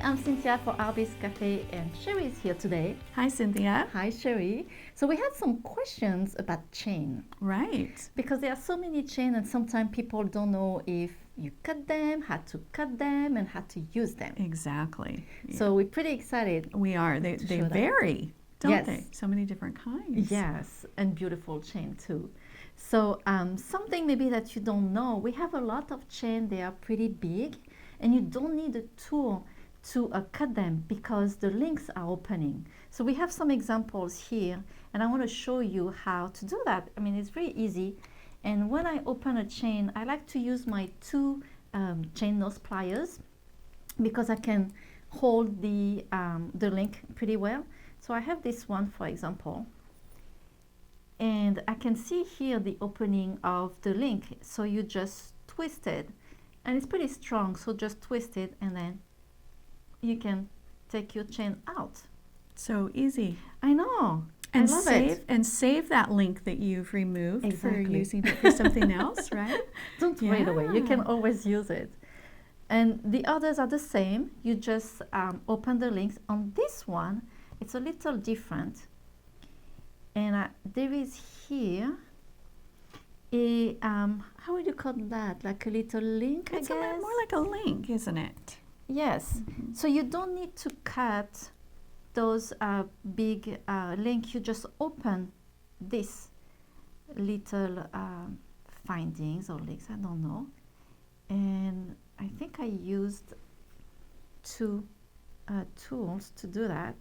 I'm Cynthia for Artbeads Cafe, and Cheri is here today. Hi, Cynthia. Hi, Cheri. So we had some questions about chain. Right. Because there are so many chain, and sometimes people don't know if you cut them, how to cut them, and how to use them. Exactly. So we're pretty excited. We are. They vary, don't Yes. they? So many different kinds. Yes, and beautiful chain too. So something maybe that you don't know, we have a lot of chain. They are pretty big, and you don't need a tool to cut them because the links are opening. So we have some examples here, and I want to show you how to do that. I mean, it's very easy. And when I open a chain, I like to use my two chain nose pliers because I can hold the link pretty well. So I have this one, for example, and I can see here the opening of the link. So you just twist it, and it's pretty strong, so just twist it, and then you can take your chain out. So easy. I know. And I love it. And save that link that you've removed for Exactly. using it for something else, right? Don't throw it away. You can Yeah. always use it. And the others are the same. You just open the links. On this one, it's a little different. And there is here a, how would you call that? Like a little link, It's I guess? more like a link, isn't it? Yes. So you don't need to cut those big link. You just open this little findings or links, I don't know. And I think I used two tools to do that.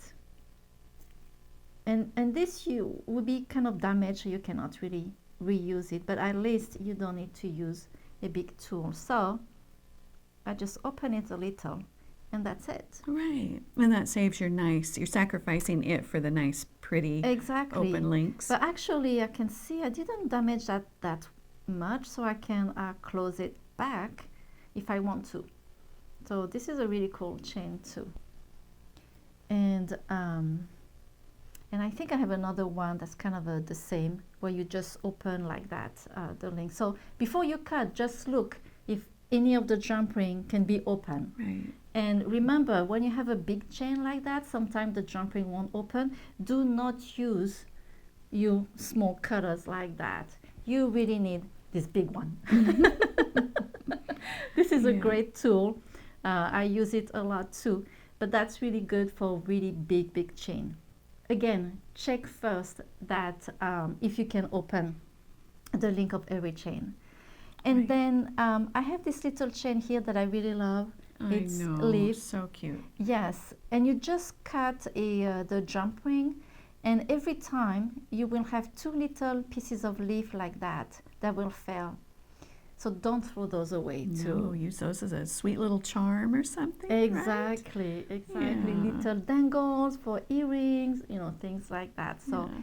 And this you will be kind of damaged, so you cannot really reuse it, but at least you don't need to use a big tool. So I just open it a little, and that's it. Right. And that saves you're sacrificing it for the nice, pretty Exactly. open links. But actually, I can see I didn't damage that much, so I can close it back if I want to. So this is a really cool chain too. And I think I have another one that's kind of the same, where you just open like that the link. So before you cut, just look if any of the jump ring can be open. Right. And remember, when you have a big chain like that, sometimes the jump ring won't open. Do not use your small cutters like that. You really need this big one. This is a great tool. I use it a lot too, but that's really good for really big chain. Again, check first that if you can open the link of every chain. And Right. then I have this little chain here that I really love. It's I know. leaf. So cute. Yes, and you just cut the jump ring, and every time you will have two little pieces of leaf like that will fall. So don't throw those away No, too. use those as a sweet little charm or something. right? Exactly. Yeah. Little dangles for earrings, things like that. So Yeah.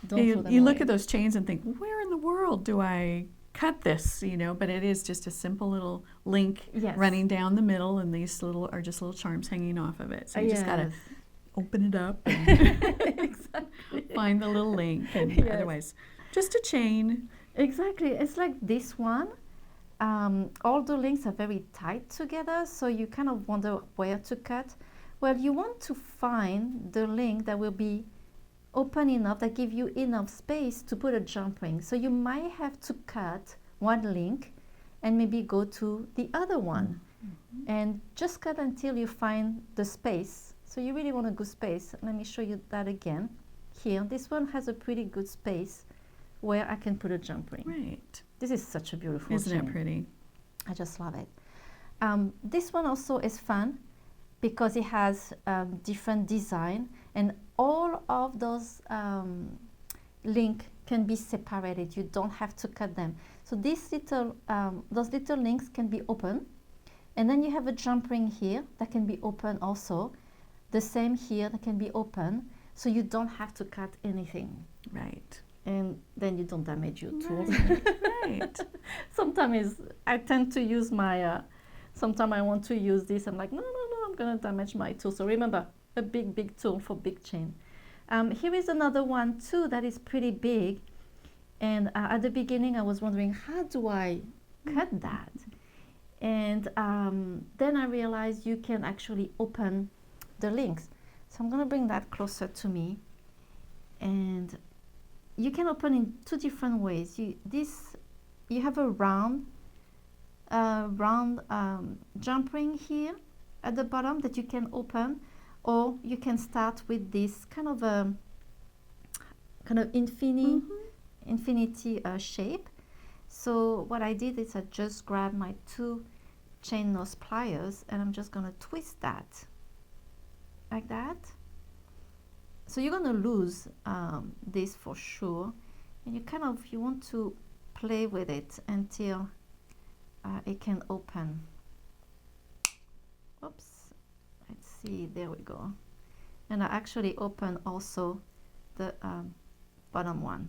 don't throw them You away. look at those chains and think, where in the world do I cut this? But it is just a simple little link Yes. running down the middle, and these are just little charms hanging off of it. So you just gotta Yes. open it up and Exactly. find the little link, and Yes. otherwise just a chain. Exactly. It's like this one. All the links are very tight together, so you kind of wonder where to cut. Well, you want to find the link that will be open enough, that give you enough space to put a jump ring. So you might have to cut one link and maybe go to the other one. And just cut until you find the space. So you really want a good space. Let me show you that again. Here, this one has a pretty good space where I can put a jump ring. Right. This is such a beautiful Isn't chain. it pretty? I just love it. This one also is fun because it has different design, and all of those link can be separated. You don't have to cut them. So those little links can be open, and then you have a jump ring here that can be open also. The same here that can be open, so you don't have to cut anything. Right. And then you don't damage your tools. Right. Sometimes I tend to use my, sometimes I want to use this. I'm like, no, I'm going to damage my tool. So remember, a big tool for big chain. Here is another one too that is pretty big. And at the beginning I was wondering, how do I cut that? And then I realized you can actually open the links. So I'm going to bring that closer to me. And you can open in two different ways. You have a round jump ring here at the bottom that you can open, or you can start with this kind of infinity shape. So what I did is I just grabbed my two chain nose pliers and I'm just going to twist that like that. So you're going to lose this for sure, and you want to play with it until it can open. Oops, let's see, there we go. And I actually open also the bottom one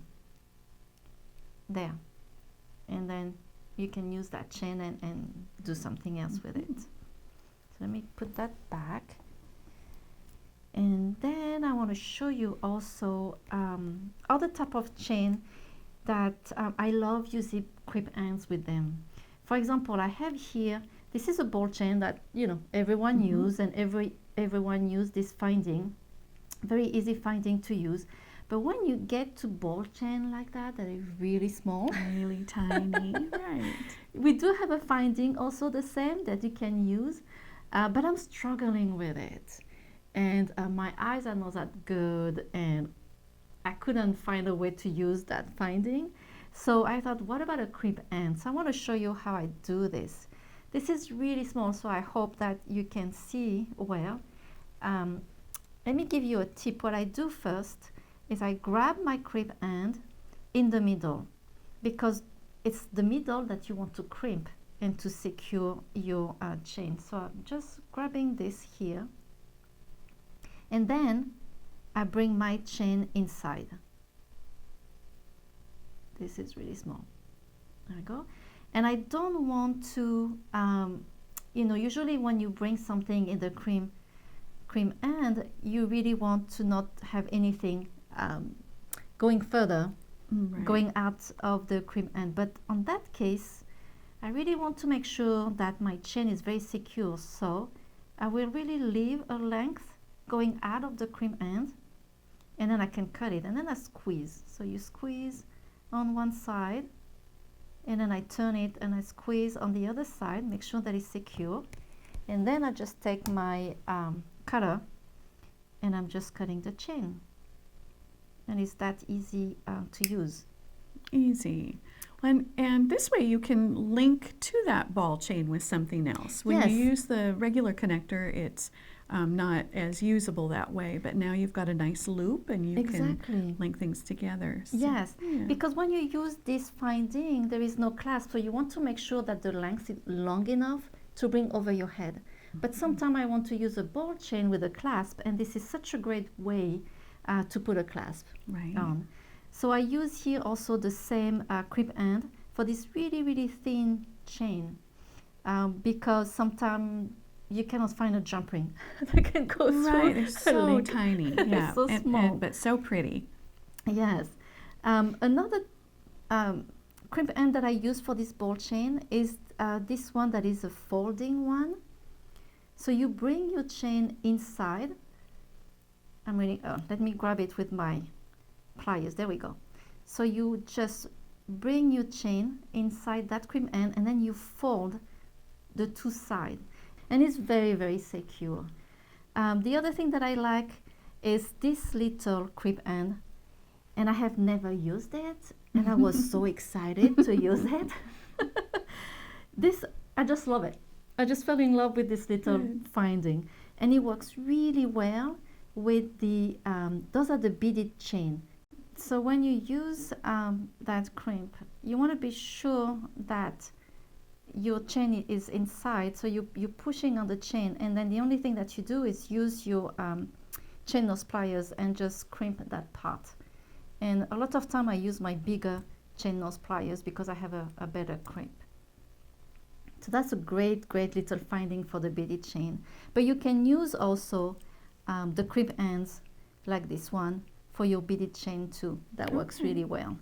there, and then you can use that chain and do something else with it. So let me put that back. And then I want to show you also other type of chain that I love using crimp ends with them. For example, I have here, this is a ball chain that everyone use, and everyone use this finding, very easy finding to use. But when you get to ball chain like that is really small, really tiny, right? We do have a finding also the same that you can use, but I'm struggling with it, and my eyes are not that good, and I couldn't find a way to use that finding. So I thought, what about a crimp end? So I want to show you how I do this. This is really small, so I hope that you can see well. Let me give you a tip. What I do first is I grab my crimp end in the middle, because it's the middle that you want to crimp and to secure your chain. So I'm just grabbing this here, and then I bring my chain inside. This is really small. There we go. And I don't want to, usually when you bring something in the crimp end, you really want to not have anything going further, right, going out of the crimp end. But on that case, I really want to make sure that my chain is very secure. So I will really leave a length going out of the crimp end, and then I can cut it, and then I squeeze. So you squeeze on one side, and then I turn it and I squeeze on the other side, make sure that it's secure. And then I just take my cutter and I'm just cutting the chain. And it's that easy to use. Easy. And this way you can link to that ball chain with something else. When Yes. you use the regular connector, it's not as usable that way, but now you've got a nice loop and you Exactly. can link things together. So, Yes, yeah. because when you use this finding, there is no clasp, so you want to make sure that the length is long enough to bring over your head. But sometimes I want to use a ball chain with a clasp, and this is such a great way to put a clasp Right. on. So I use here also the same crimp end for this really, really thin chain, because sometimes you cannot find a jump ring that can go through. Right, they're a so link. tiny. Yeah, so small. but so pretty. Yes. Another crimp end that I use for this ball chain is this one that is a folding one. So you bring your chain inside. Let me grab it with my pliers. There we go. So you just bring your chain inside that crimp end, and then you fold the two sides. And it's very, very secure. The other thing that I like is this little crimp end, and I have never used it, and I was so excited to use it. I just love it. I just fell in love with this little finding, and it works really well with the, those are the beaded chain. So when you use that crimp, you want to be sure that your chain is inside, so you're pushing on the chain, and then the only thing that you do is use your chain nose pliers and just crimp that part. And a lot of time I use my bigger chain nose pliers because I have a better crimp. So that's a great, great little finding for the beaded chain. But you can use also the crimp ends like this one for your beaded chain too. That works really well.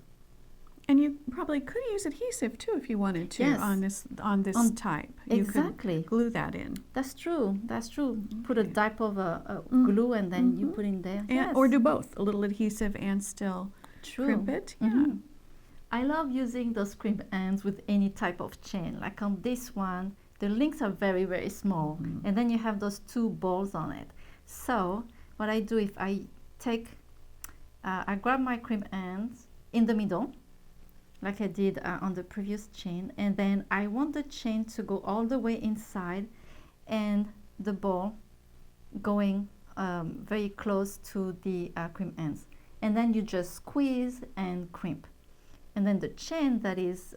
And you probably could use adhesive too if you wanted to Yes. on this type. You Exactly. could glue that in. That's true. That's true. Put a Okay. dip of a Mm. glue and then you Mhm. put in there. And, Yes. Or do both, a little adhesive and still True. crimp it. Yeah. Mhm. I love using those crimp ends with any type of chain. Like on this one, the links are very, very small. Mhm. And then you have those two balls on it. So what I do, if I take, I grab my crimp ends in the middle, like I did on the previous chain. And then I want the chain to go all the way inside and the ball going very close to the crimp ends. And then you just squeeze and crimp. And then the chain that is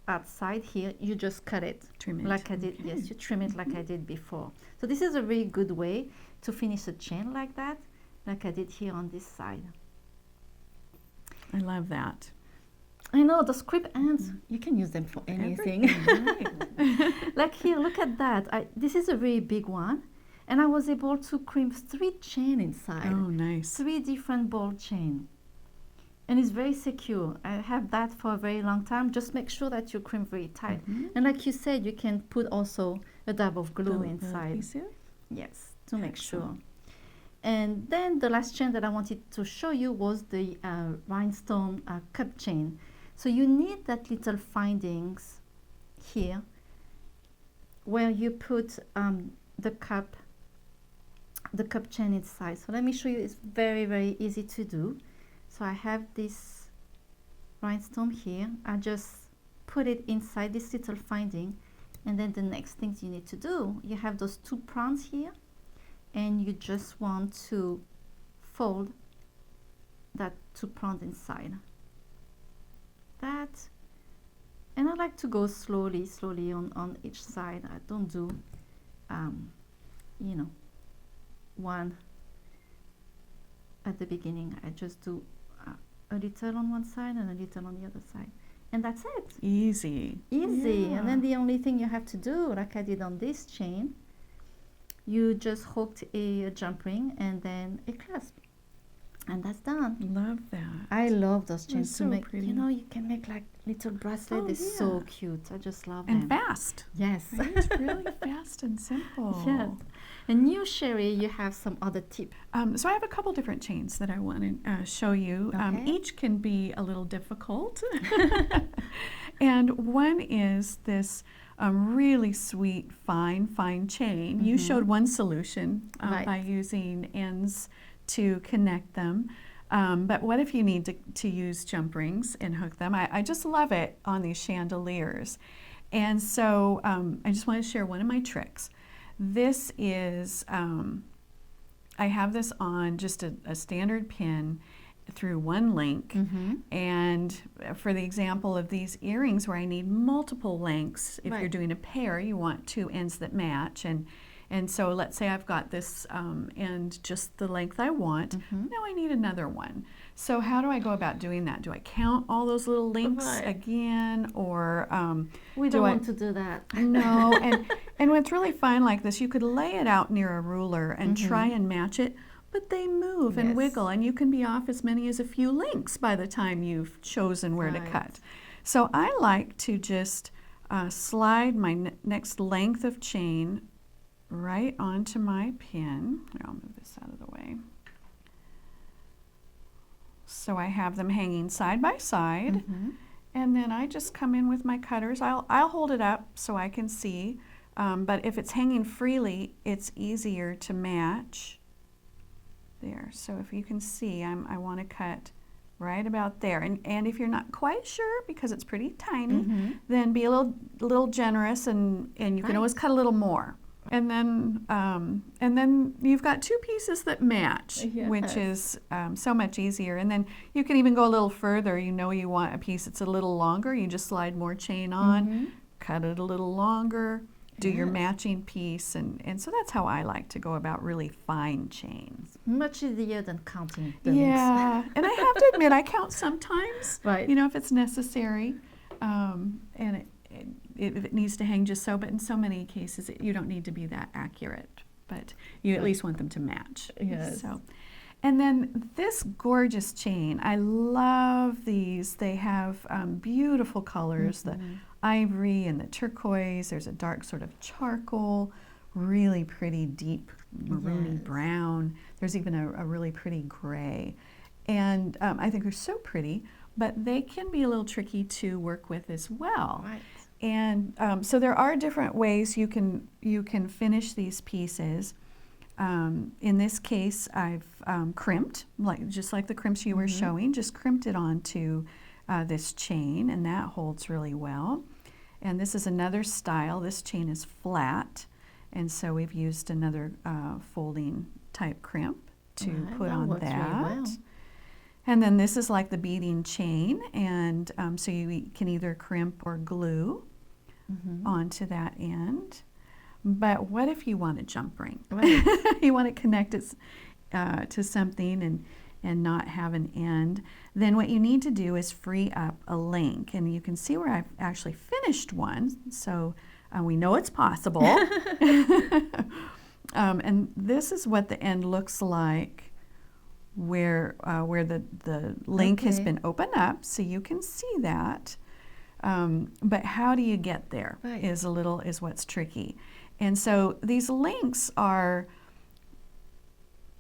outside here, you just cut it. Trim it. Like I did. Okay. Yes, you trim it like I did before. So this is a really good way to finish a chain like that, like I did here on this side. I love that. I know those crimp ends, you can use them for anything. Right. Like here, look at that. This is a really big one. And I was able to crimp 3 chain inside. Oh, nice. 3 different ball chain. And it's very secure. I have that for a very long time. Just make sure that you crimp very tight. Mhm. And like you said, you can put also a dab of glue The inside. adhesive? Yes, to make sure. Excellent. And then the last chain that I wanted to show you was the rhinestone cup chain. So you need that little findings here where you put the cup chain inside. So let me show you. It's very, very easy to do. So I have this rhinestone here. I just put it inside this little finding, and then the next things you need to do, you have those 2 prongs here, and you just want to fold that 2 prongs inside. That, and I like to go slowly on each side. I don't do, you know, one at the beginning. I just do a little on one side and a little on the other side, and that's it. Easy. Easy. Yeah. And then the only thing you have to do, like I did on this chain, you just hooked a jump ring and then a clasp, and that's done. Love that. I love those chains so to make. pretty. You know, you can make like little bracelets. Oh, They're so yeah. cute. I just love And them. fast. Yes. Right? Really fast and simple. Yes. And you, Cheri, you have some other tips. So I have a couple different chains that I want to show you. Okay. Each can be a little difficult. And one is this really sweet, fine chain. You showed one solution Right. by using ends to connect them. But what if you need to use jump rings and hook them? I just love it on these chandeliers. And so I just want to share one of my tricks. This is, I have this on just a standard pin through one link. And for the example of these earrings where I need multiple lengths, if you're Right. doing a pair, you want 2 ends that match. And so let's say I've got this end just the length I want. Now I need another one. So how do I go about doing that? Do I count all those little links Right. again, or We do don't I- want to do that. no? And what's really fine like this, you could lay it out near a ruler and try and match it, but they move and Yes. wiggle, and you can be off as many as a few links by the time you've chosen where to Right. cut. So I like to just slide my next length of chain right onto my pin. Here, I'll move this out of the way. So I have them hanging side by side, and then I just come in with my cutters. I'll hold it up so I can see, but if it's hanging freely, it's easier to match. There, so if you can see, I want to cut right about there. And if you're not quite sure, because it's pretty tiny, then be a little generous, and you can Right. always cut a little more. And then you've got 2 pieces that match, which is so much easier. And then you can even go a little further. You know you want a piece that's a little longer, you just slide more chain on, cut it a little longer, do your Yes. matching piece. And so that's how I like to go about really fine chains. Much easier than counting the Yeah, and I have to admit, I count sometimes, Right. you know, if it's necessary, and if it needs to hang just so, but in so many cases, you don't need to be that accurate, but you at least want them to match. Yes. So, And then this gorgeous chain, I love these. They have beautiful colors, the ivory and the turquoise. There's a dark sort of charcoal, really pretty deep maroony brown. There's even a really pretty gray. And I think they're so pretty, but they can be a little tricky to work with as well. Right. And so there are different ways you can finish these pieces. In this case, I've crimped, just like the crimps you were showing, just crimped it onto this chain, and that holds really well. And this is another style. This chain is flat, and so we've used another folding type crimp to put on that. Really well. And then this is like the beading chain, and so you can either crimp or glue onto that end. But what if you want a jump ring? Right. You want to connect it to something and not have an end. Then what you need to do is free up a link. And you can see where I've actually finished one. So we know it's possible. And this is what the end looks like where the link has been opened up. So you can see that. But how do you get there is what's tricky. And so these links are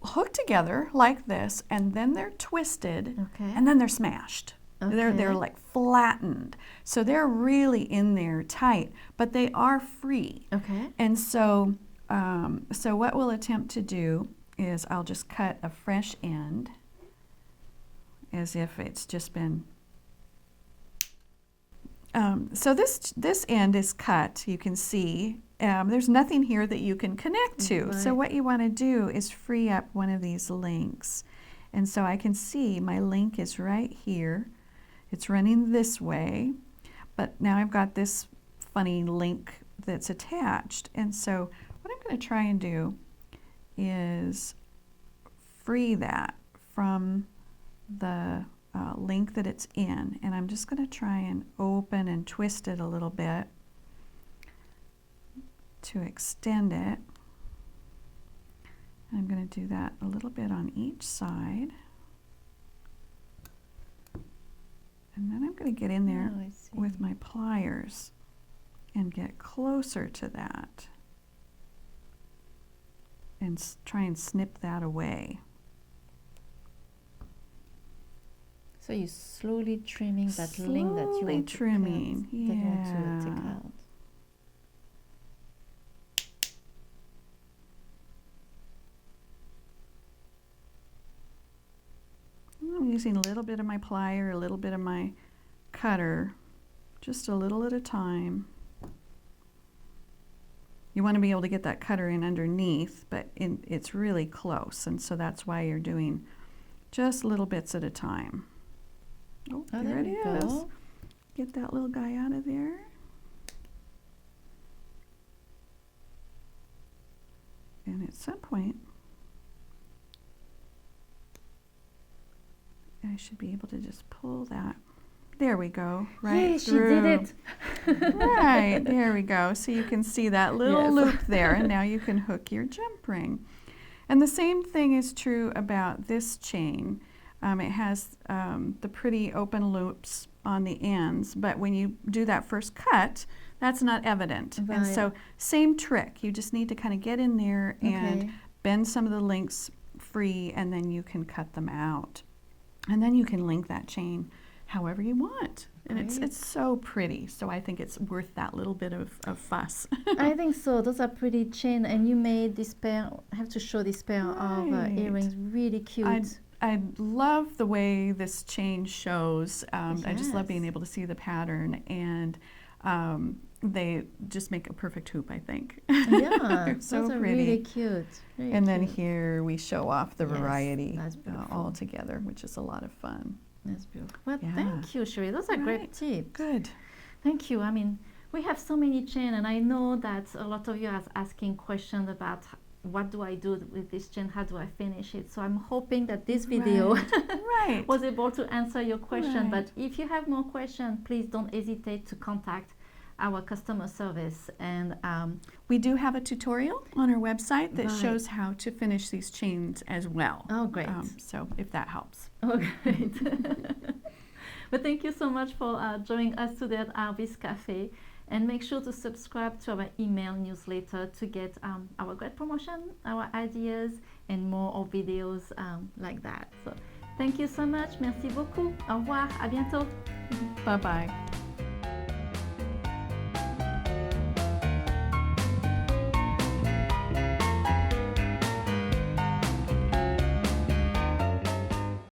hooked together like this, and then they're twisted, and then they're smashed. They're like flattened. So they're really in there tight, but they are free. And so, so what we'll attempt to do is I'll just cut a fresh end as if it's just been so this end is cut, you can see. There's nothing here that you can connect to. Right. So what you want to do is free up one of these links. And so I can see my link is right here. It's running this way, but now I've got this funny link that's attached. And so what I'm going to try and do is free that from the link that it's in, and I'm just going to try and open and twist it a little bit to extend it. And I'm going to do that a little bit on each side, and then I'm going to get in there with my pliers and get closer to that and try and snip that away. So you're slowly trimming that link that you want to take out. I'm using a little bit of my plier, a little bit of my cutter, just a little at a time. You want to be able to get that cutter in underneath, but it's really close, and so that's why you're doing just little bits at a time. Oh, there it is. Get that little guy out of there. And at some point, I should be able to just pull that. There we go, right through. She did it. Right, there we go. So you can see that little loop there, and now you can hook your jump ring. And the same thing is true about this chain. It has the pretty open loops on the ends, but when you do that first cut, that's not evident. Right. And so same trick. You just need to kind of get in there and bend some of the links free, and then you can cut them out. And then you can link that chain however you want. And it's so pretty. So I think it's worth that little bit of fuss. I think so. Those are pretty chain, and you made this pair. I have to show this pair of earrings. Really cute. I love the way this chain shows. I just love being able to see the pattern, and they just make a perfect hoop, I think. Yeah, so those are pretty. Really cute. Really and then cute. here we show off the variety all together, together, which is a lot of fun. That's beautiful. Well, thank you, Cheri. Those are great tips. Good. Thank you. I mean, we have so many chain, and I know that a lot of you are asking questions about what do I do with this chain? How do I finish it? So I'm hoping that this video was able to answer your question. But if you have more questions, please don't hesitate to contact our customer service. And we do have a tutorial on our website that Right. shows how to finish these chains as well. Oh, great. So if that helps. Oh, great. But thank you so much for joining us today at Artbeads Cafe. And make sure to subscribe to our email newsletter to get our great promotion, our ideas, and more of videos like that. So thank you so much. Merci beaucoup. Au revoir. À bientôt. Bye-bye.